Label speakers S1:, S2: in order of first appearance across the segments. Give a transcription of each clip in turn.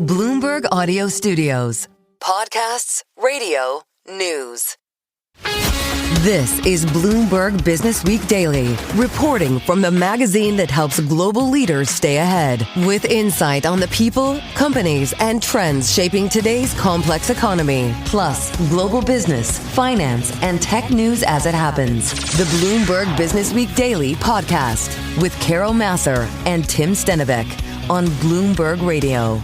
S1: Bloomberg Audio Studios. Podcasts, radio, news. This is Bloomberg Businessweek Daily, reporting from the magazine that helps global leaders stay ahead, with insight on the people, companies, and trends shaping today's complex economy, plus global business, finance, and tech news as it happens. The Bloomberg Businessweek Daily podcast with Carol Masser and Tim Stennebeck on Bloomberg Radio.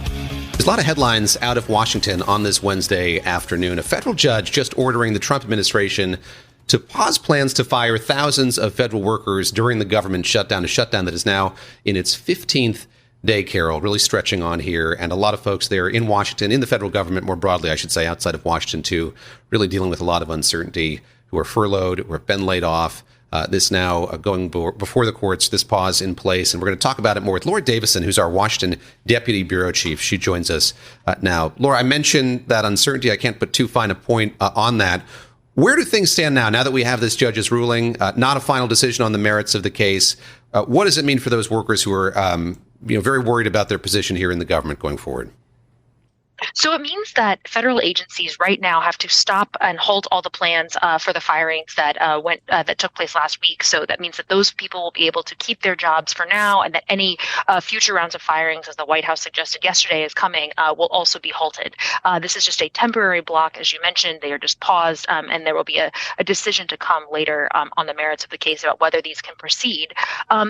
S2: There's a lot of headlines out of Washington on this Wednesday afternoon. A federal judge just ordering the Trump administration to pause plans to fire thousands of federal workers during the government shutdown, a shutdown that is now in its 15th day, Carol, really stretching on here. And a lot of folks there in Washington, in the federal government more broadly, I should say, outside of Washington too, really dealing with a lot of uncertainty, who are furloughed, who have been laid off. This now going before the courts, this pause in place. And we're going to talk about it more with Laura Davison, who's our Washington Deputy Bureau Chief. She joins us now. Laura, I mentioned that uncertainty. I can't put too fine a point on that. Where do things stand now that we have this judge's ruling, not a final decision on the merits of the case? What does it mean for those workers who are very worried about their position here in the government going forward?
S3: So it means that federal agencies right now have to stop and halt all the plans for the firings that that took place last week. So that means that those people will be able to keep their jobs for now, and that any future rounds of firings, as the White House suggested yesterday is coming, will also be halted. This is just a temporary block, as you mentioned. They are just paused, and there will be a decision to come later on the merits of the case about whether these can proceed.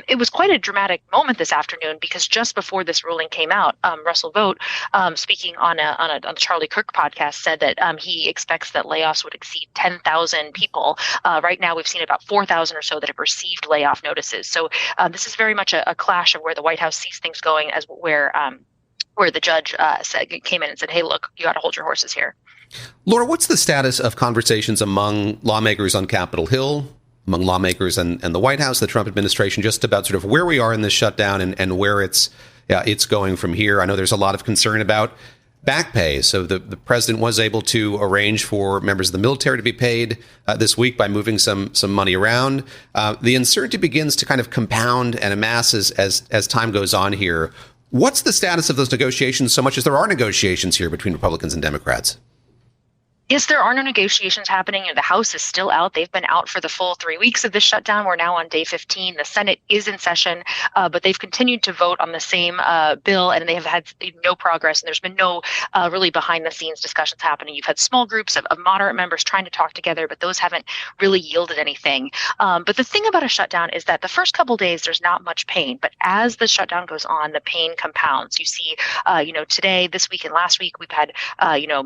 S3: It was quite a dramatic moment this afternoon because just before this ruling came out, Russell Vought, speaking on the Charlie Kirk podcast, said that he expects that layoffs would exceed 10,000 people. Right now, we've seen about 4,000 or so that have received layoff notices. So this is very much a clash of where the White House sees things going as where the judge came in and said, hey, look, you got to hold your horses here.
S2: Laura, what's the status of conversations among lawmakers on Capitol Hill, among lawmakers and the White House, the Trump administration, just about sort of where we are in this shutdown and where it's going from here? I know there's a lot of concern about back pay. So the president was able to arrange for members of the military to be paid this week by moving some money around. The uncertainty begins to kind of compound and amass as time goes on here. What's the status of those negotiations, so much as there are negotiations here between Republicans and Democrats?
S3: Yes, there are no negotiations happening. The House is still out. They've been out for the full 3 weeks of this shutdown. We're now on day 15. The Senate is in session, but they've continued to vote on the same bill, and they have had no progress. And there's been no really behind-the-scenes discussions happening. You've had small groups of moderate members trying to talk together, but those haven't really yielded anything. But the thing about a shutdown is that the first couple days, there's not much pain. But as the shutdown goes on, the pain compounds. You see, today, this week, and last week, we've had,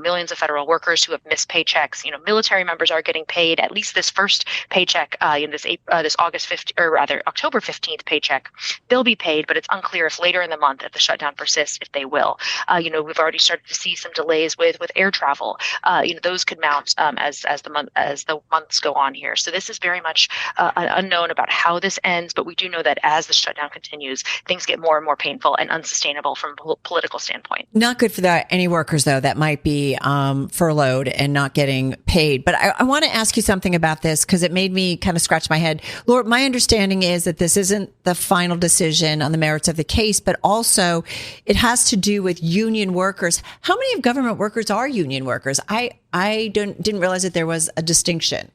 S3: millions of federal workers who have missed paychecks. Military members are getting paid at least this first paycheck in this October 15th paycheck. They'll be paid, but it's unclear if later in the month, if the shutdown persists, if they will. We've already started to see some delays with air travel. Those could mount as the months go on here. So this is very much unknown about how this ends, but we do know that as the shutdown continues, things get more and more painful and unsustainable from a political standpoint.
S4: Not good for any workers, though, that might be furloughed and not getting paid. But I want to ask you something about this because it made me kind of scratch my head. Laura, my understanding is that this isn't the final decision on the merits of the case, but also it has to do with union workers. How many of government workers are union workers? I didn't realize that there was a distinction.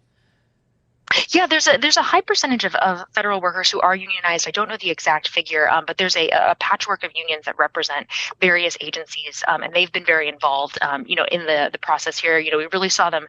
S3: Yeah, there's a high percentage of federal workers who are unionized. I don't know the exact figure, but there's a patchwork of unions that represent various agencies, and they've been very involved, in the process here. We really saw them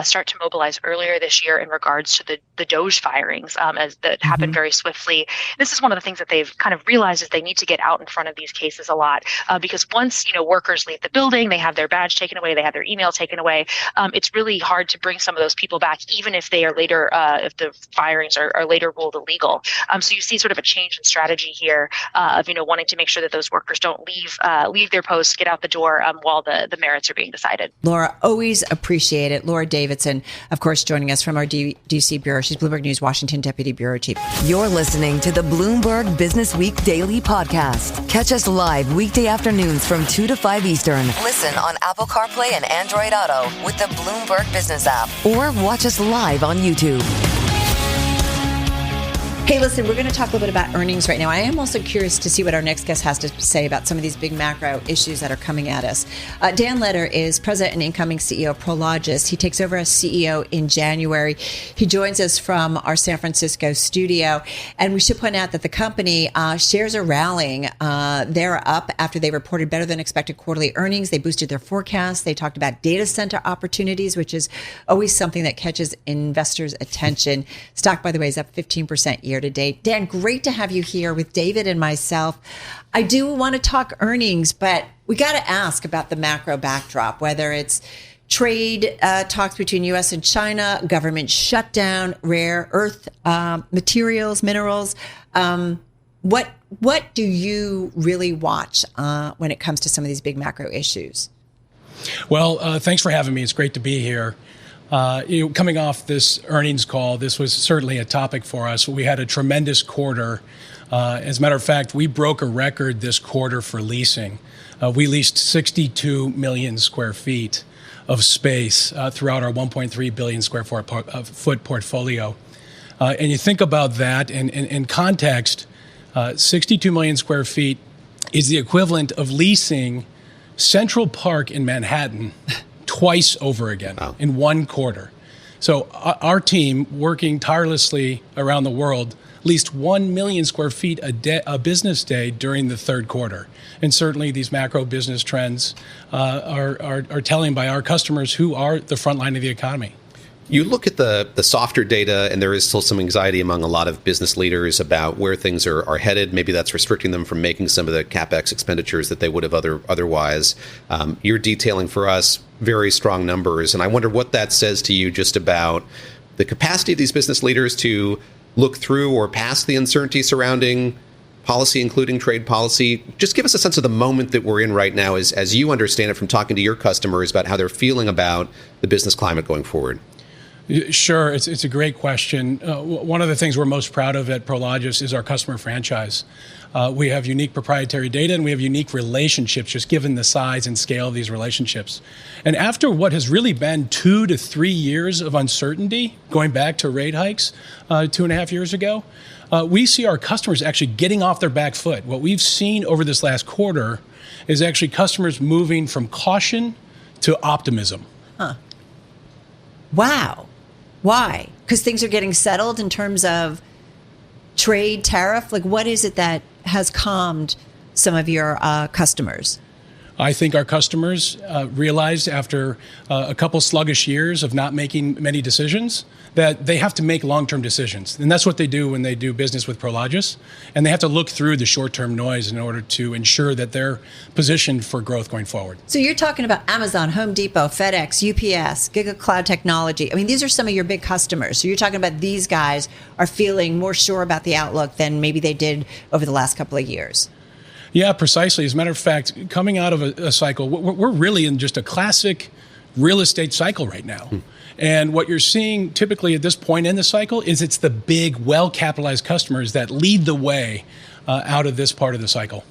S3: start to mobilize earlier this year in regards to the DOJ firings, as that happened very swiftly. This is one of the things that they've kind of realized is they need to get out in front of these cases a lot, because once workers leave the building, they have their badge taken away, they have their email taken away. It's really hard to bring some of those people back, even if they are later. If the firings are later ruled illegal. So you see sort of a change in strategy here of, wanting to make sure that those workers don't leave their posts, get out the door while the merits are being decided.
S4: Laura, always appreciate it. Laura Davison, of course, joining us from our DC Bureau. She's Bloomberg News Washington Deputy Bureau Chief.
S1: You're listening to the Bloomberg Businessweek Daily Podcast. Catch us live weekday afternoons from 2 to 5 Eastern. Listen on Apple CarPlay and Android Auto with the Bloomberg Business app, or watch us live on YouTube.
S4: Hey, listen, we're going to talk a little bit about earnings right now. I am also curious to see what our next guest has to say about some of these big macro issues that are coming at us. Dan Leder is president and incoming CEO of Prologis. He takes over as CEO in January. He joins us from our San Francisco studio. And we should point out that the company shares are rallying. They're up after they reported better than expected quarterly earnings. They boosted their forecasts. They talked about data center opportunities, which is always something that catches investors' attention. Stock, by the way, is up 15% year to date. Dan, great to have you here with David and myself. I do want to talk earnings, but we got to ask about the macro backdrop, whether it's trade talks between U.S. and China, government shutdown, rare earth materials, minerals. What do you really watch when it comes to some of these big macro issues?
S5: Well, thanks for having me. It's great to be here. Coming off this earnings call, this was certainly a topic for us. We had a tremendous quarter. As a matter of fact, we broke a record this quarter for leasing. We leased 62 million square feet of space throughout our 1.3 billion square foot portfolio. And you think about that in context, 62 million square feet is the equivalent of leasing Central Park in Manhattan twice over again in one quarter. So our team, working tirelessly around the world, leased 1 million square feet a business day during the third quarter. And certainly these macro business trends are telling by our customers who are the front line of the economy.
S2: You look at the softer data, and there is still some anxiety among a lot of business leaders about where things are headed. Maybe that's restricting them from making some of the CapEx expenditures that they would have otherwise. You're detailing for us very strong numbers, and I wonder what that says to you just about the capacity of these business leaders to look through or past the uncertainty surrounding policy, including trade policy. Just give us a sense of the moment that we're in right now as you understand it from talking to your customers about how they're feeling about the business climate going forward.
S5: Sure. It's a great question. One of the things we're most proud of at Prologis is our customer franchise. We have unique proprietary data and we have unique relationships, just given the size and scale of these relationships. And after what has really been 2 to 3 years of uncertainty, going back to rate hikes 2.5 years ago, we see our customers actually getting off their back foot. What we've seen over this last quarter is actually customers moving from caution to optimism.
S4: Wow. Why? Because things are getting settled in terms of trade, tariff? Like, what is it that has calmed some of your customers?
S5: I think our customers realized after a couple sluggish years of not making many decisions that they have to make long-term decisions. And that's what they do when they do business with Prologis. And they have to look through the short-term noise in order to ensure that they're positioned for growth going forward.
S4: So you're talking about Amazon, Home Depot, FedEx, UPS, Giga Cloud Technology. I mean, these are some of your big customers. So you're talking about these guys are feeling more sure about the outlook than maybe they did over the last couple of years.
S5: Yeah, precisely. As a matter of fact, coming out of a cycle, we're really in just a classic real estate cycle right now. And what you're seeing typically at this point in the cycle is it's the big, well-capitalized customers that lead the way out of this part of the cycle.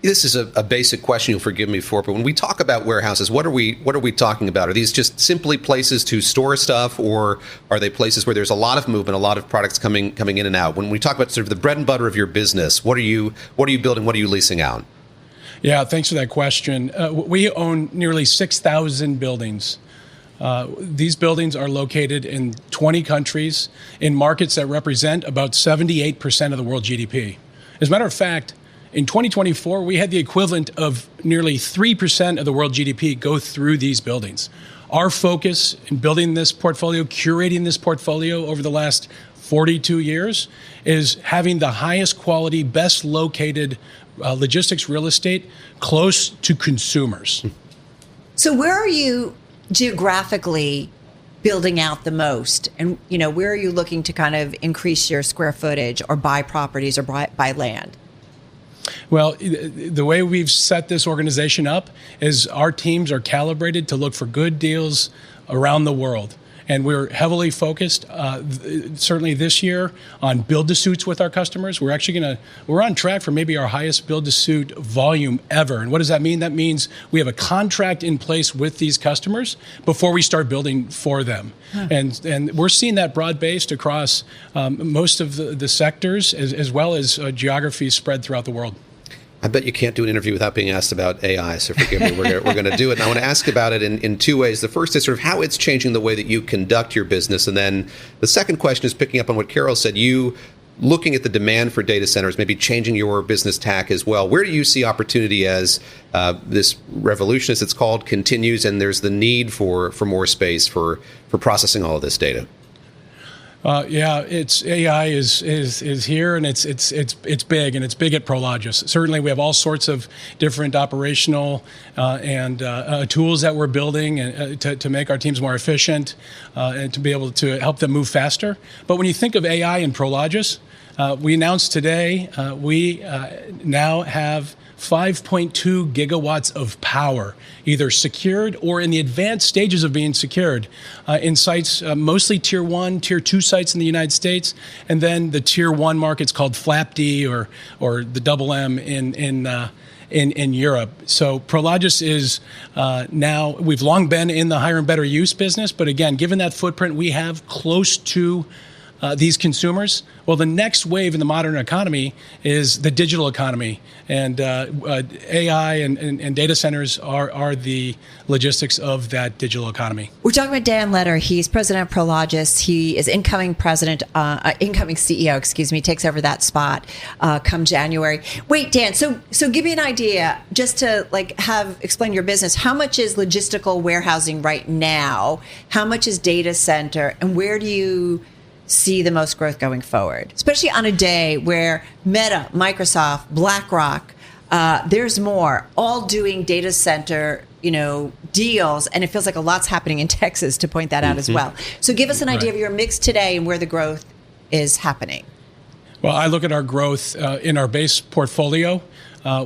S2: This is a basic question, you'll forgive me for, but when we talk about warehouses, what are we talking about? Are these just simply places to store stuff, or are they places where there's a lot of movement, a lot of products coming in and out? When we talk about sort of the bread and butter of your business, what are you building? What are you leasing out?
S5: Yeah, thanks for that question. We own nearly 6,000 buildings. These buildings are located in 20 countries in markets that represent about 78% of the world GDP. As a matter of fact, in 2024, we had the equivalent of nearly 3% of the world GDP go through these buildings. Our focus in building this portfolio, curating this portfolio over the last 42 years is having the highest quality, best located logistics real estate close to consumers.
S4: So where are you geographically building out the most? And, where are you looking to kind of increase your square footage or buy properties or buy land?
S5: Well, the way we've set this organization up is our teams are calibrated to look for good deals around the world. And we're heavily focused, certainly this year, on build-to-suits with our customers. We're on track for maybe our highest build-to-suit volume ever. And what does that mean? That means we have a contract in place with these customers before we start building for them. And we're seeing that broad-based across most of the sectors as well as geographies spread throughout the world.
S2: I bet you can't do an interview without being asked about AI, so forgive me. We're going to do it. And I want to ask about it in two ways. The first is sort of how it's changing the way that you conduct your business. And then the second question is picking up on what Carol said. You looking at the demand for data centers, maybe changing your business tack as well. Where do you see opportunity as this revolution, as it's called, continues and there's the need for more space for processing all of this data?
S5: It's AI is here, and it's big, and it's big at Prologis. Certainly, we have all sorts of different operational and tools that we're building to make our teams more efficient and to be able to help them move faster. But when you think of AI in Prologis, we announced today we now have 5.2 gigawatts of power, either secured or in the advanced stages of being secured in sites, mostly tier 1, tier 2 sites in the United States, and then the tier 1 markets called FLAP-D or the double M in Europe. So Prologis is now, we've long been in the higher and better use business, but again, given that footprint we have close to these consumers, well, the next wave in the modern economy is the digital economy, and AI and data centers are the logistics of that digital economy. We're
S4: talking about Dan Leder. He's president of Prologis. He is incoming CEO, takes over that spot come January. Wait, Dan, so give me an idea, just to explain your business. How much is logistical warehousing right now? How much is data center? And where do you see the most growth going forward, especially on a day where Meta, Microsoft, BlackRock, there's more, all doing data center, deals, and it feels like a lot's happening in Texas, to point that out as well. So give us an idea of your mix today and where the growth is happening.
S5: Well, I look at our growth in our base portfolio.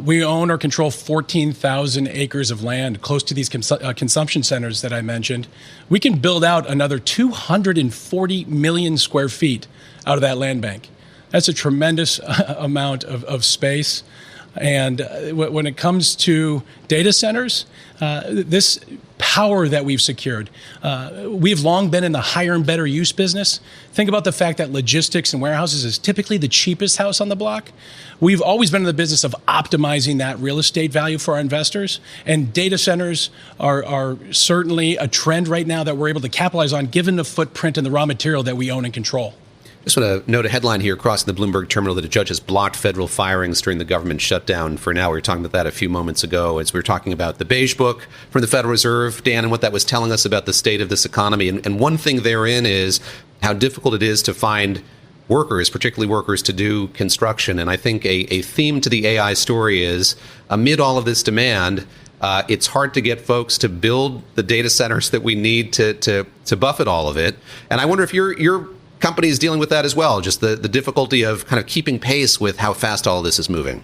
S5: We own or control 14,000 acres of land close to these consumption centers that I mentioned. We can build out another 240 million square feet out of that land bank. That's a tremendous amount of space. And when it comes to data centers, this power that we've secured, we've long been in the higher and better use business. Think about the fact that logistics and warehouses is typically the cheapest house on the block. We've always been in the business of optimizing that real estate value for our investors, and data centers are certainly a trend right now that we're able to capitalize on, given the footprint and the raw material that we own and control.
S2: Just want to note a headline here crossing the Bloomberg terminal that a judge has blocked federal firings during the government shutdown for now. We were talking about that a few moments ago as we were talking about the Beige Book from the Federal Reserve, Dan, and what that was telling us about the state of this economy. And one thing therein is how difficult it is to find workers, particularly workers to do construction. And I think a theme to the AI story is, amid all of this demand, it's hard to get folks to build the data centers that we need to buffet all of it. And I wonder if your company is dealing with that as well, just the difficulty of kind of keeping pace with how fast all of this is moving.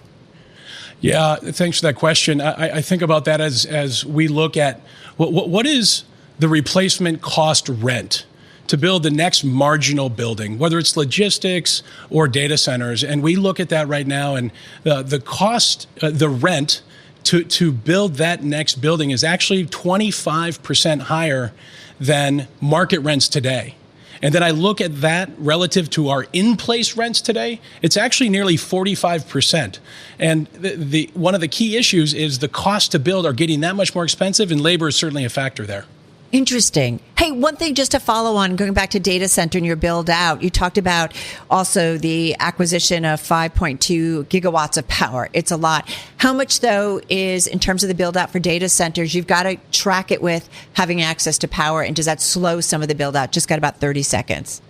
S5: Yeah, thanks for that question. I think about that as we look at what is the replacement cost rent to build the next marginal building, whether it's logistics or data centers. And we look at that right now, and the cost, the rent to build that next building is actually 25% higher than market rents today. And then I look at that relative to our in-place rents today, it's actually nearly 45%. And the one of the key issues is the cost to build are getting that much more expensive, and labor is certainly a factor there.
S4: Interesting. Hey, one thing just to follow on, going back to data center and your build out, you talked about also the acquisition of 5.2 gigawatts of power. It's a lot. How much, though, is in terms of the build out for data centers? You've got to track it with having access to power. And does that slow some of the build out? Just got about 30 seconds.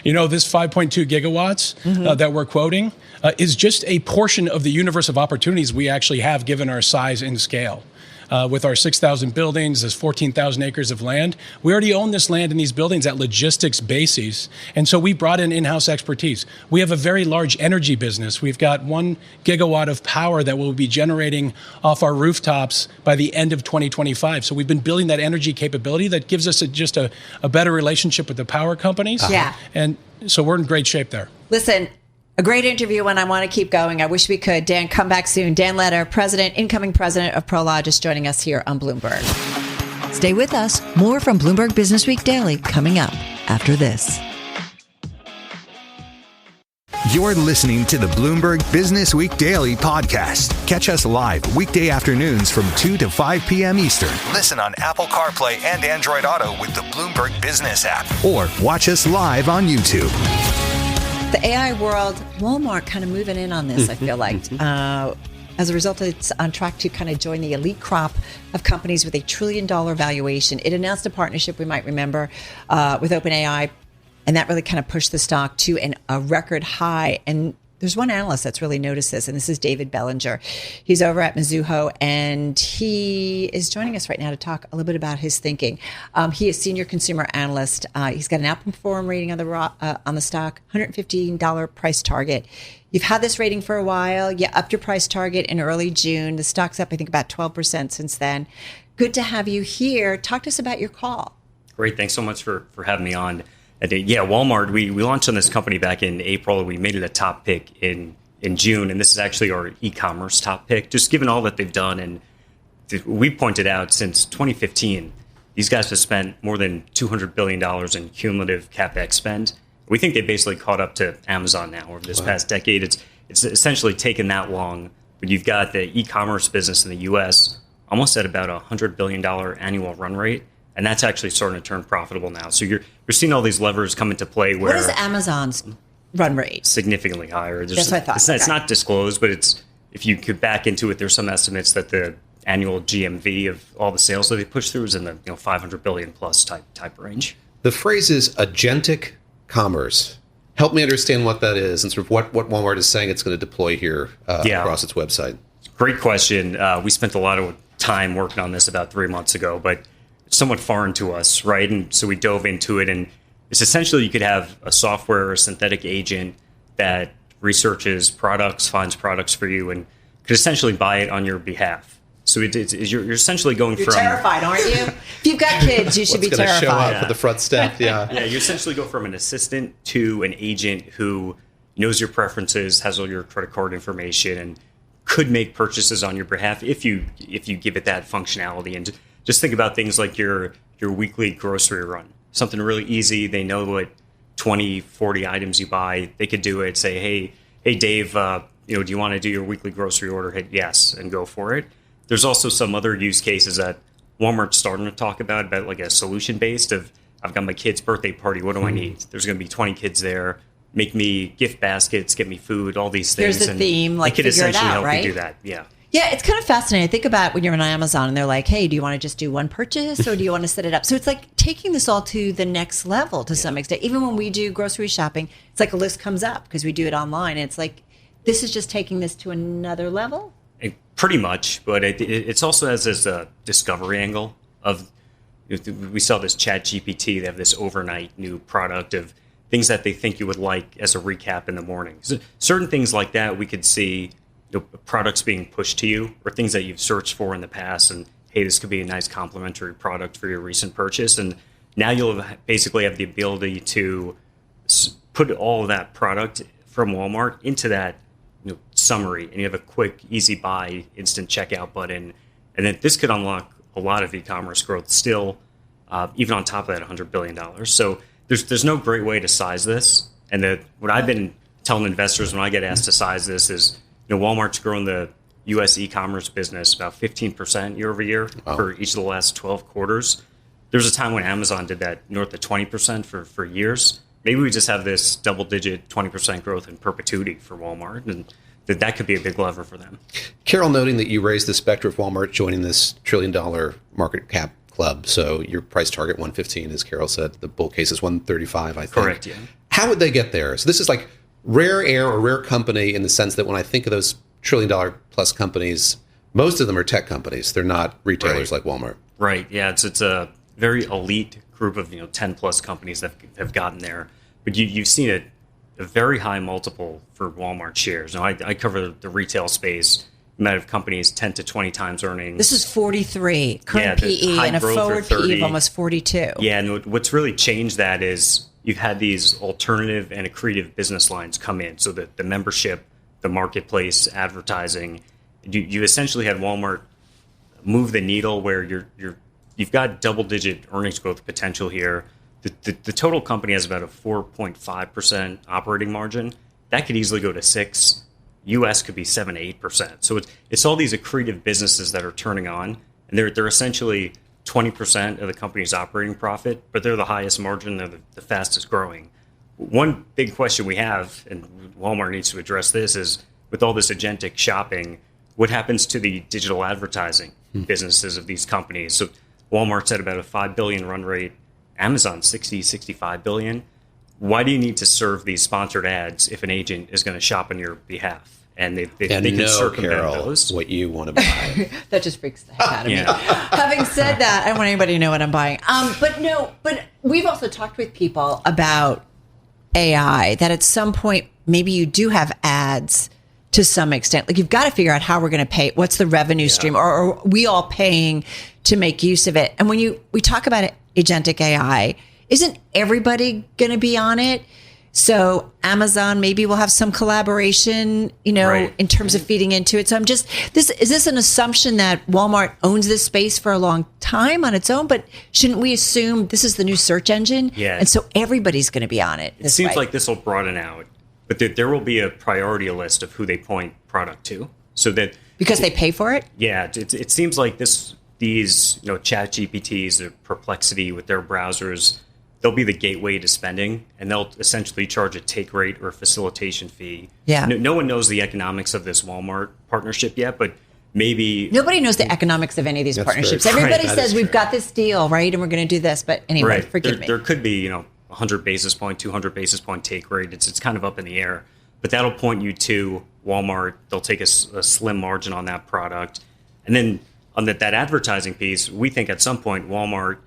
S5: This 5.2 gigawatts that we're quoting is just a portion of the universe of opportunities we actually have given our size and scale. with our 6,000 buildings, there's 14,000 acres of land. We already own this land and these buildings at logistics bases. And so we brought in in-house expertise. We have a very large energy business. We've got 1 gigawatt of power that will be generating off our rooftops by the end of 2025. So we've been building that energy capability that gives us just a better relationship with the power companies.
S4: Yeah.
S5: And so we're in great shape there.
S4: Listen, a great interview, and I want to keep going. I wish we could. Dan, come back soon. Dan Leder, incoming president of Prologis, joining us here on Bloomberg.
S1: Stay with us. More from Bloomberg Businessweek Daily coming up after this.
S6: You're listening to the Bloomberg Businessweek Daily podcast. Catch us live weekday afternoons from 2 to 5 p.m. Eastern. Listen on Apple CarPlay and Android Auto with the Bloomberg Business app. Or watch us live on YouTube.
S4: The AI world, Walmart kind of moving in on this, I feel like. As a result, it's on track to kind of join the elite crop of companies with $1 trillion valuation. It announced a partnership, we might remember, with OpenAI, and that really kind of pushed the stock to a record high. And there's one analyst that's really noticed this, and this is David Bellinger. He's over at Mizuho, and he is joining us right now to talk a little bit about his thinking. He is senior consumer analyst. He's got an outperform rating on the stock, $115 price target. You've had this rating for a while. You upped your price target in early June. The stock's up, I think, about 12% since then. Good to have you here. Talk to us about your call.
S7: Great. Thanks so much for having me on. Yeah, Walmart, we launched on this company back in April. We made it a top pick in June, and this is actually our e-commerce top pick, just given all that they've done. And we pointed out since 2015, these guys have spent more than $200 billion in cumulative CapEx spend. We think they basically caught up to Amazon now over this past decade. It's essentially taken that long, but you've got the e-commerce business in the U.S. almost at about $100 billion annual run rate. And that's actually starting to turn profitable now. So you're seeing all these levers come into play. Where
S4: what is Amazon's run rate?
S7: Significantly higher.
S4: That's what I thought.
S7: It's not disclosed, but if you could back into it, there's some estimates that the annual GMV of all the sales that they push through is in the 500 billion plus type range.
S2: The phrase is agentic commerce. Help me understand what that is and sort of what Walmart is saying it's going to deploy here across its website.
S7: Great question. We spent a lot of time working on this about 3 months ago, but somewhat foreign to us, right? And so we dove into it, and it's essentially you could have a software or a synthetic agent that researches products, finds products for you, and could essentially buy it on your behalf. So you're essentially going
S4: You're
S7: from...
S4: You're terrified, aren't you? If you've got kids, you should be terrified.
S2: What's going to show up at the front step, yeah.
S7: Yeah, you essentially go from an assistant to an agent who knows your preferences, has all your credit card information, and could make purchases on your behalf if you give it that functionality. And just think about things like your weekly grocery run. Something really easy. They know what 20, 40 items you buy. They could do it. Say, hey, Dave, do you want to do your weekly grocery order? Hit yes and go for it. There's also some other use cases that Walmart's starting to talk about like a solution based of I've got my kid's birthday party. What do I need? There's going to be 20 kids there. Make me gift baskets, get me food, all these things.
S4: Here's the theme, like figure it out, right?
S7: You do that, yeah.
S4: Yeah, it's kind of fascinating. Think about when you're on Amazon and they're like, hey, do you want to just do one purchase or do you want to set it up? So it's like taking this all to the next level to some extent. Even when we do grocery shopping, it's like a list comes up because we do it online. And it's like, this is just taking this to another level?
S7: Pretty much, but it's also has this discovery angle of, we saw this Chat GPT, they have this overnight new product of things that they think you would like as a recap in the morning. So certain things like that, we could see products being pushed to you or things that you've searched for in the past. And hey, this could be a nice complementary product for your recent purchase. And now you'll basically have the ability to put all of that product from Walmart into that summary. And you have a quick, easy buy, instant checkout button. And then this could unlock a lot of e-commerce growth still, even on top of that $100 billion. So there's no great way to size this. And what I've been telling investors when I get asked to size this is, Walmart's grown the U.S. e-commerce business about 15% year over year for each of the last 12 quarters. There was a time when Amazon did that north of 20% for years. Maybe we just have this double-digit 20% growth in perpetuity for Walmart, and that could be a big lever for them.
S2: Carol, noting that you raised the specter of Walmart joining this $1 trillion market cap club, so your price target 115, as Carol said. The bull case is 135, I think.
S7: Correct, yeah.
S2: How would they get there? So this is like rare air or rare company in the sense that when I think of those $1 trillion plus companies, Most of them are tech companies. They're not retailers like Walmart.
S7: Right. Yeah. It's a very elite group of 10 plus companies that have gotten there. But you've seen a very high multiple for Walmart shares. Now, I cover the retail space. You might have companies 10 to 20 times earnings.
S4: This is 43 current PE and a forward PE of almost 42.
S7: Yeah, and what's really changed that is you've had these alternative and accretive business lines come in. So that the membership, the marketplace, advertising, you essentially had Walmart move the needle where you've got double-digit earnings growth potential here. The total company has about a 4.5% operating margin. That could easily go to 6%. U.S. could be 7 to 8%. So it's all these accretive businesses that are turning on, and they're essentially 20% of the company's operating profit, but they're the highest margin, they're the fastest growing. One big question we have, and Walmart needs to address this, is with all this agentic shopping, what happens to the digital advertising businesses of these companies? So Walmart's at about a $5 billion run rate, Amazon 65 billion. Why do you need to serve these sponsored ads if an agent is going to shop on your behalf? And they can circumvent those.
S2: What you want to buy.
S4: That just freaks the heck out of me. Having said that, I don't want anybody to know what I'm buying. But we've also talked with people about AI, that at some point, maybe you do have ads to some extent. Like, you've got to figure out how we're going to pay. What's the revenue stream? Or are we all paying to make use of it? And when we talk about agentic AI, isn't everybody going to be on it? So Amazon maybe will have some collaboration, in terms of feeding into it. So is this an assumption that Walmart owns this space for a long time on its own? But shouldn't we assume this is the new search engine?
S7: Yeah.
S4: And so everybody's going to be on it.
S7: It seems like this will broaden out, but there will be a priority list of who they point product to, so that
S4: because they pay for it.
S7: Yeah, it seems like these Chat GPTs or Perplexity with their browsers, they'll be the gateway to spending, and they'll essentially charge a take rate or a facilitation fee.
S4: Yeah.
S7: No one knows the economics of this Walmart partnership yet, but maybe
S4: nobody knows the economics of any of these partnerships. Everybody says we've got this deal, right, and we're going to do this. But anyway, forgive me.
S7: There could be 100 basis point, 200 basis point take rate. It's kind of up in the air, but that'll point you to Walmart. They'll take a slim margin on that product, and then on that advertising piece, we think at some point Walmart,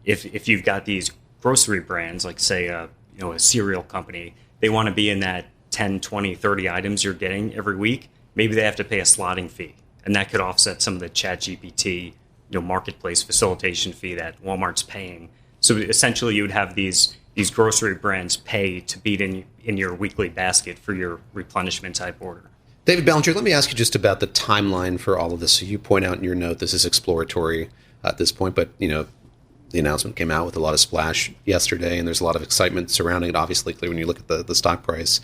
S7: if you've got these grocery brands, like say a cereal company, they want to be in that 10, 20, 30 items you're getting every week. Maybe they have to pay a slotting fee, and that could offset some of the Chat GPT marketplace facilitation fee that Walmart's paying. So essentially you would have these grocery brands pay to be in your weekly basket for your replenishment type order.
S2: David Bellinger, let me ask you just about the timeline for all of this. So you point out in your note this is exploratory at this point, but the announcement came out with a lot of splash yesterday, and there's a lot of excitement surrounding it, obviously, clearly when you look at the stock price.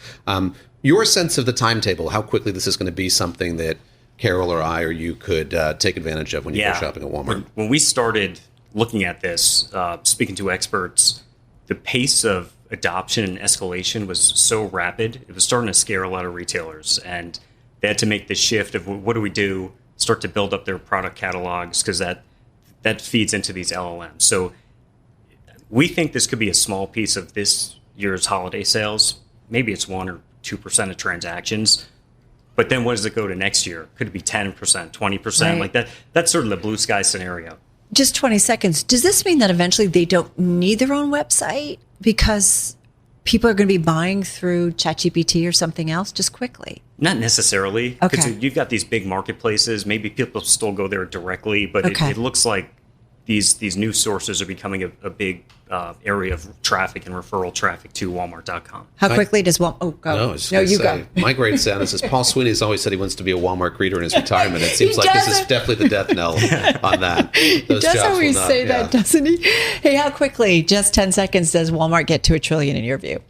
S2: Your sense of the timetable, how quickly this is going to be something that Carol or I or you could take advantage of when you go shopping at Walmart?
S7: When we started looking at this, speaking to experts, the pace of adoption and escalation was so rapid, it was starting to scare a lot of retailers. And they had to make the shift of what do we do, start to build up their product catalogs, because that feeds into these LLMs. So we think this could be a small piece of this year's holiday sales. Maybe it's 1 or 2% of transactions. But then what does it go to next year? Could it be 10%, 20%? Right. Like that? That's sort of the blue sky scenario.
S4: Just 20 seconds. Does this mean that eventually they don't need their own website because people are going to be buying through ChatGPT or something else just quickly?
S7: Not necessarily.
S4: Okay.
S7: Because you've got these big marketplaces. Maybe people still go there directly, but it looks like these news sources are becoming a big area of traffic and referral traffic to Walmart.com.
S4: How quickly does Walmart? Oh, go.
S2: No,
S4: you go.
S2: My great status is Paul Sweeney has always said he wants to be a Walmart greeter in his retirement. It seems like this is definitely the death knell on that. Those
S4: he does always say that, doesn't he? Hey, how quickly, just 10 seconds, does Walmart get to $1 trillion in your view?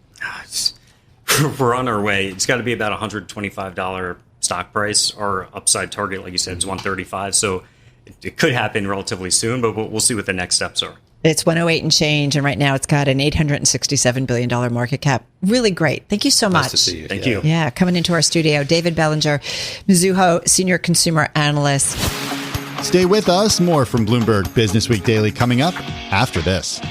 S7: We're on our way. It's got to be about $125 stock price. Our upside target, like you said, is $135. So it could happen relatively soon, but we'll see what the next steps are.
S4: It's 108 and change, and right now it's got an $867 billion market cap. Really great. Thank you so much.
S2: Nice to see you.
S7: Thank you.
S4: Yeah, coming into our studio, David Bellinger, Mizuho Senior Consumer Analyst.
S8: Stay with us. More from Bloomberg Businessweek Daily coming up after this.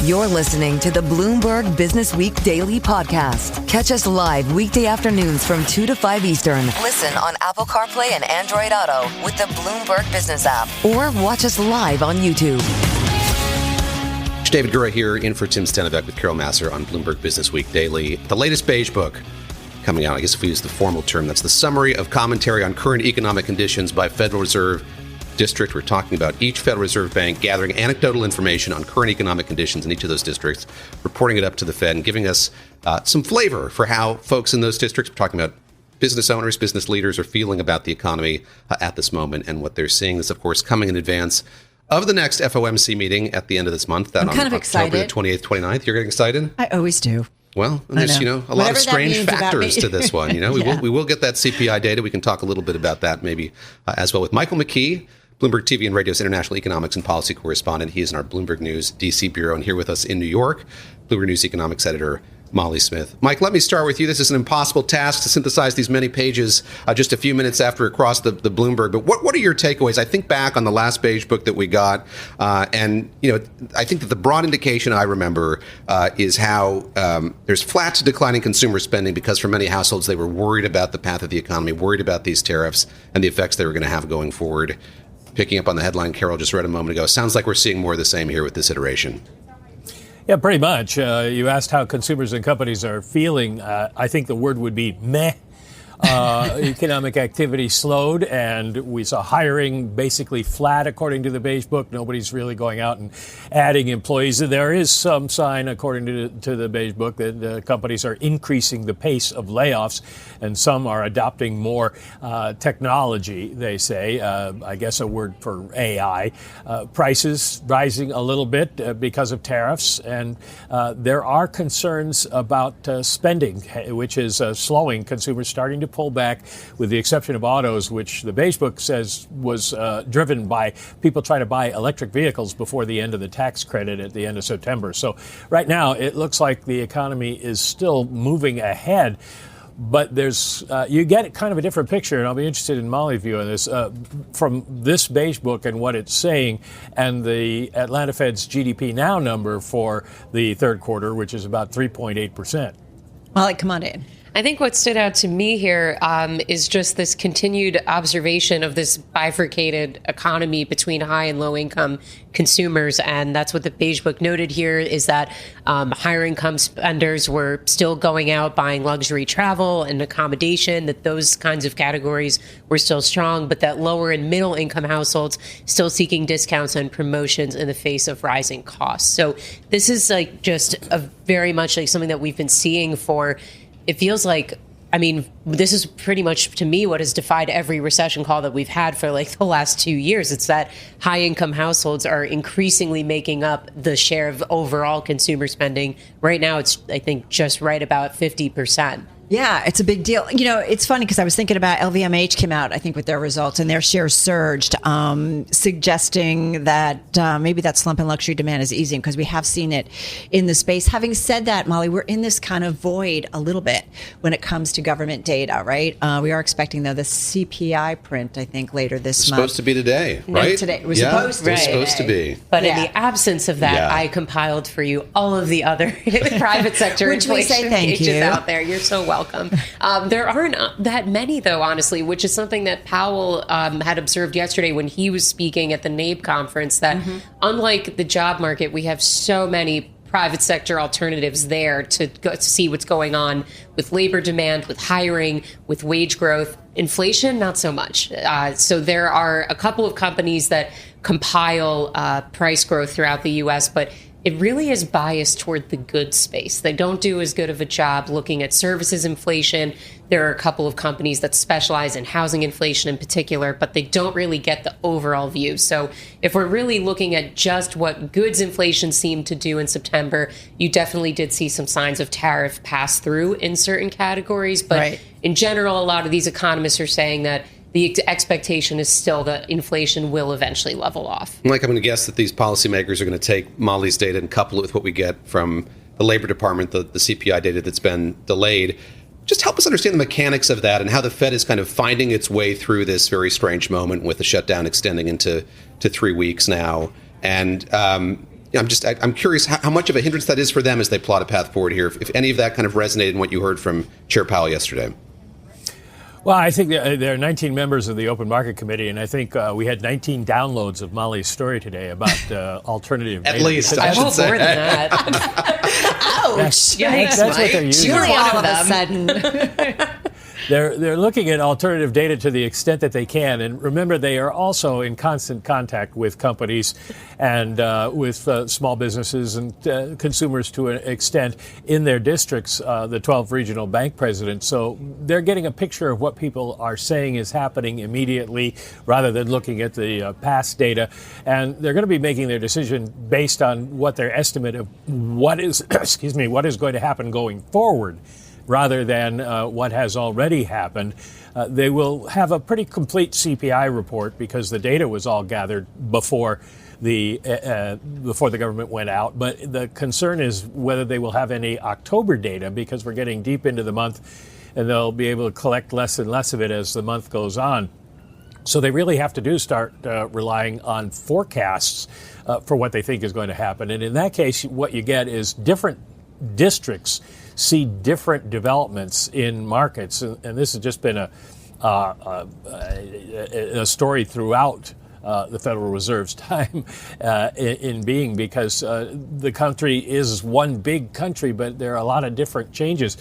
S1: You're listening to the Bloomberg Businessweek Daily Podcast. Catch us live weekday afternoons from 2 to 5 Eastern. Listen on Apple CarPlay and Android Auto with the Bloomberg Business app. Or watch us live on YouTube.
S2: David Gura here in for Tim Stenevec with Carol Masser on Bloomberg Businessweek Daily. The latest beige book coming out, I guess if we use the formal term, that's the summary of commentary on current economic conditions by Federal Reserve District. We're talking about each Federal Reserve Bank gathering anecdotal information on current economic conditions in each of those districts, reporting it up to the Fed and giving us some flavor for how folks in those districts, we're talking about business owners, business leaders, are feeling about the economy at this moment and what they're seeing. This, of course, coming in advance of the next FOMC meeting at the end of this month. That
S4: I'm kind of
S2: October
S4: excited.
S2: the 28th, 29th. You're getting excited?
S4: I always do.
S2: Well, there's, a lot
S4: Whatever
S2: of strange
S4: that means
S2: factors to this one.
S4: Yeah.
S2: We will get that CPI data. We can talk a little bit about that maybe as well with Michael McKee, Bloomberg TV and Radio's international economics and policy correspondent. He is in our Bloomberg News DC bureau, and here with us in New York, Bloomberg News economics editor Molly Smith. Mike, let me start with you. This is an impossible task to synthesize these many pages just a few minutes after it crossed the Bloomberg. But what are your takeaways? I think back on the last beige book that we got, and I think that the broad indication I remember is how there's flat to declining consumer spending because for many households they were worried about the path of the economy, worried about these tariffs and the effects they were going to have going forward. Picking up on the headline Carol just read a moment ago, sounds like we're seeing more of the same here with this iteration.
S9: Yeah, pretty much. You asked how consumers and companies are feeling. I think the word would be meh. Economic activity slowed, and we saw hiring basically flat, according to the beige book. Nobody's really going out and adding employees. There is some sign, according to the beige book, that companies are increasing the pace of layoffs, and some are adopting more technology, they say. I guess a word for AI. Prices rising a little bit because of tariffs, and there are concerns about spending, which is slowing. Consumers starting to pull back, with the exception of autos, which the beige book says was driven by people trying to buy electric vehicles before the end of the tax credit at the end of September. So right now, it looks like the economy is still moving ahead. But there's you get kind of a different picture, and I'll be interested in Molly's view on this, from this beige book and what it's saying, and the Atlanta Fed's GDP Now number for the third quarter, which is about 3.8%.
S4: Molly, come on in.
S10: I think what stood out to me here is just this continued observation of this bifurcated economy between high and low income consumers. And that's what the beige book noted here, is that higher income spenders were still going out buying luxury travel and accommodation, that those kinds of categories were still strong, but that lower and middle income households still seeking discounts and promotions in the face of rising costs. So this is like just a very much like something that we've been seeing for, it feels like, I mean, this is pretty much, to me, what has defied every recession call that we've had for like the last 2 years. It's that high income households are increasingly making up the share of overall consumer spending. Right now, it's, I think, just right about 50%.
S4: Yeah, it's a big deal. You know, it's funny because I was thinking about LVMH came out, I think, with their results, and their shares surged, suggesting that maybe that slump in luxury demand is easing, because we have seen it in the space. Having said that, Molly, we're in this kind of void a little bit when it comes to government data, right? We are expecting, though, the CPI print, I think, later this month.
S2: Supposed to be today, right?
S4: No, today. It was supposed
S2: to be.
S10: But in the absence of that, I compiled for you all of the other private sector
S4: Which we say thank
S10: pages
S4: you.
S10: out there. You're so welcome. There aren't that many, though, honestly, which is something that Powell had observed yesterday when he was speaking at the NABE conference, that unlike the job market, we have so many private sector alternatives there to see what's going on with labor demand, with hiring, with wage growth. Inflation, not so much. So there are a couple of companies that compile price growth throughout the U.S., but it really is biased toward the goods space. They don't do as good of a job looking at services inflation. There are a couple of companies that specialize in housing inflation in particular, but they don't really get the overall view. So if we're really looking at just what goods inflation seemed to do in September, you definitely did see some signs of tariff pass through in certain categories. But in general, a lot of these economists are saying that the expectation is still that inflation will eventually level off.
S2: Mike, I'm going to guess that these policymakers are going to take Molly's data and couple it with what we get from the Labor Department, the CPI data that's been delayed. Just help us understand the mechanics of that and how the Fed is kind of finding its way through this very strange moment with the shutdown extending into 3 weeks now. And I'm curious how much of a hindrance that is for them as they plot a path forward here. If any of that kind of resonated in what you heard from Chair Powell yesterday.
S9: Well, I think there are 19 members of the Open Market Committee, and I think we had 19 downloads of Molly's story today about alternative data.
S2: At least, I should say.
S10: More than that.
S4: Ouch!
S9: That's what they're using.
S4: Really, all of a sudden.
S9: They're looking at alternative data to the extent that they can. And remember, they are also in constant contact with companies and with small businesses and consumers to an extent in their districts, the 12 regional bank presidents. So they're getting a picture of what people are saying is happening immediately rather than looking at the past data. And they're going to be making their decision based on what their estimate of what is, what is going to happen going forward, rather than what has already happened. They will have a pretty complete CPI report because the data was all gathered before the government went out. But the concern is whether they will have any October data, because we're getting deep into the month and they'll be able to collect less and less of it as the month goes on. So they really have to start relying on forecasts for what they think is going to happen. And in that case, what you get is different districts see different developments in markets, and this has just been a story throughout the Federal Reserve's time in being, because the country is one big country, but there are a lot of different changes.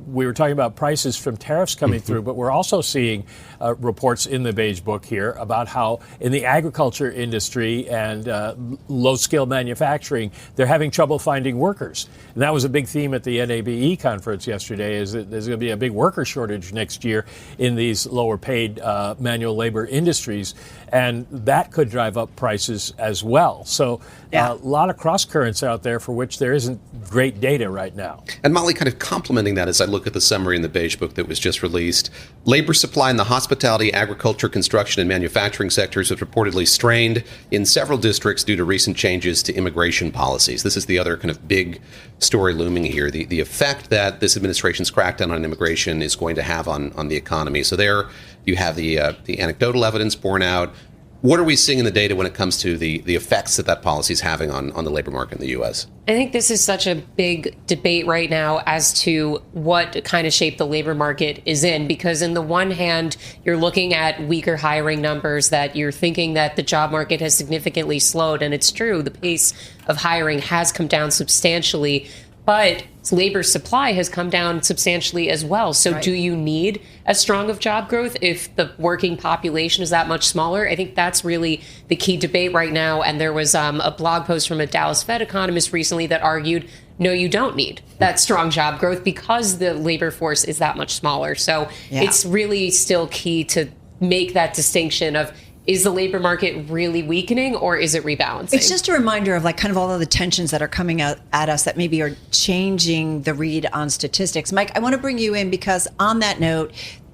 S9: We were talking about prices from tariffs coming through, but we're also seeing reports in the Beige Book here about how in the agriculture industry and low-skill manufacturing, they're having trouble finding workers. And that was a big theme at the NABE conference yesterday, is that there's going to be a big worker shortage next year in these lower-paid manual labor industries. And that could drive up prices as well. So a lot of cross currents out there for which there isn't great data right now.
S2: And Molly, kind of complementing that as I look at the summary in the Beige Book that was just released, labor supply in the hospitality, agriculture, construction, and manufacturing sectors is reportedly strained in several districts due to recent changes to immigration policies. This is the other kind of big story looming here, the effect that this administration's crackdown on immigration is going to have on the economy. So there you have the anecdotal evidence borne out. What are we seeing in the data when it comes to the effects that policy is having on the labor market in the U.S.?
S10: I think this is such a big debate right now as to what kind of shape the labor market is in, because in the one hand, you're looking at weaker hiring numbers, that you're thinking that the job market has significantly slowed. And it's true, the pace of hiring has come down substantially, but labor supply has come down substantially as well. So do you need as strong of job growth if the working population is that much smaller? I think that's really the key debate right now. And there was a blog post from a Dallas Fed economist recently that argued, no, you don't need that strong job growth because the labor force is that much smaller. So it's really still key to make that distinction of, is the labor market really weakening or is it rebalancing?
S4: It's just a reminder of kind of all of the tensions that are coming out at us that maybe are changing the read on statistics. Mike, I want to bring you in because on that note,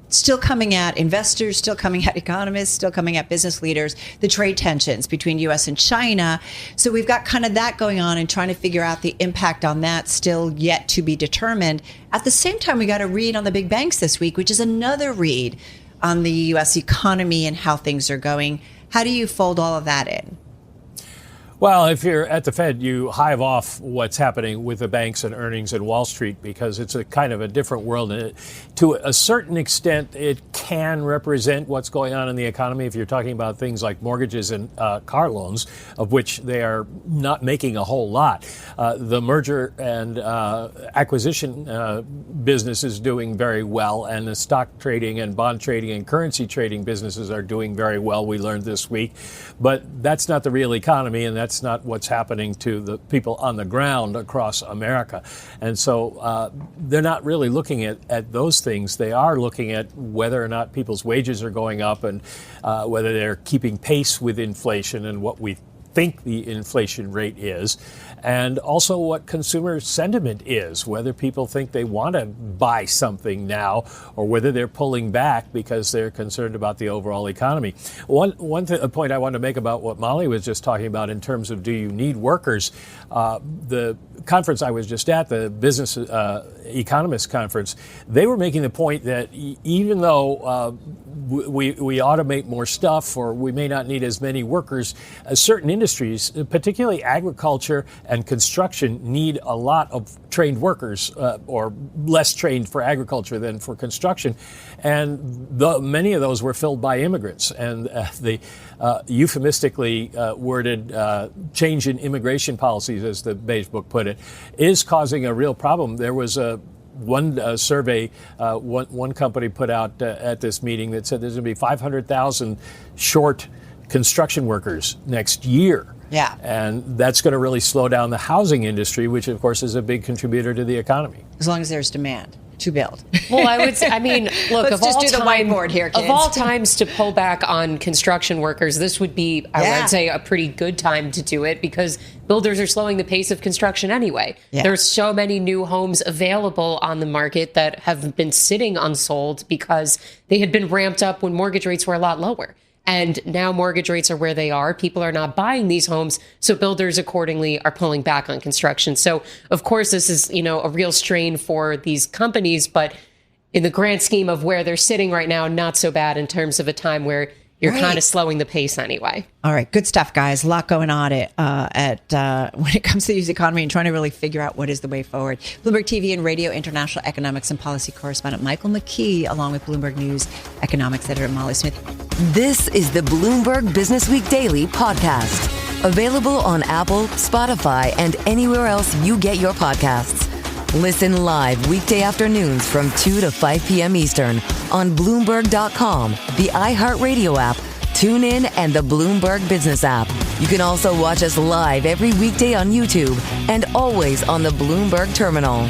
S4: still coming at investors, still coming at economists, still coming at business leaders, the trade tensions between U.S. and China. So we've got kind of that going on and trying to figure out the impact on that still yet to be determined. At the same time, we got a read on the big banks this week, which is another read on the U.S. economy and how things are going. How do you fold all of that in?
S9: Well, if you're at the Fed, you hive off what's happening with the banks and earnings in Wall Street because it's a kind of a different world. And to a certain extent, it can represent what's going on in the economy if you're talking about things like mortgages and car loans, of which they are not making a whole lot. The merger and acquisition business is doing very well, and the stock trading and bond trading and currency trading businesses are doing very well, we learned this week. But that's not the real economy, and that's not what's happening to the people on the ground across America. And so they're not really looking at those things. They are looking at whether or not people's wages are going up and whether they're keeping pace with inflation and what we think the inflation rate is, and also what consumer sentiment is, whether people think they want to buy something now or whether they're pulling back because they're concerned about the overall economy. One point I want to make about what Molly was just talking about in terms of do you need workers, the conference I was just at, the Business Economist Conference, they were making the point that even though we automate more stuff, or we may not need as many workers. Certain industries, particularly agriculture and construction, need a lot of trained workers, or less trained for agriculture than for construction. And many of those were filled by immigrants. And the euphemistically worded change in immigration policies, as the Beige Book put it, is causing a real problem. There was one survey one company put out at this meeting that said there's going to be 500,000 short construction workers next year.
S4: Yeah.
S9: And that's going to really slow down the housing industry, which, of course, is a big contributor to the economy.
S4: As long as there's demand to build.
S10: Well, I would say, I mean, look,
S4: Let's just do the whiteboard here, kids.
S10: Of all times to pull back on construction workers, this would be, I would say, a pretty good time to do it, because builders are slowing the pace of construction anyway. Yeah. There's so many new homes available on the market that have been sitting unsold because they had been ramped up when mortgage rates were a lot lower. And now mortgage rates are where they are. People are not buying these homes. So builders accordingly are pulling back on construction. So, of course, this is, a real strain for these companies. But in the grand scheme of where they're sitting right now, not so bad in terms of a time where you're kind of slowing the pace anyway.
S4: All right. Good stuff, guys. A lot going on when it comes to the used economy and trying to really figure out what is the way forward. Bloomberg TV and Radio International Economics and Policy Correspondent Michael McKee, along with Bloomberg News Economics Editor Molly Smith.
S1: This is the Bloomberg Businessweek Daily podcast. Available on Apple, Spotify, and anywhere else you get your podcasts. Listen live weekday afternoons from 2 to 5 p.m. Eastern on Bloomberg.com, the iHeartRadio app, TuneIn, and the Bloomberg Business app. You can also watch us live every weekday on YouTube and always on the Bloomberg Terminal.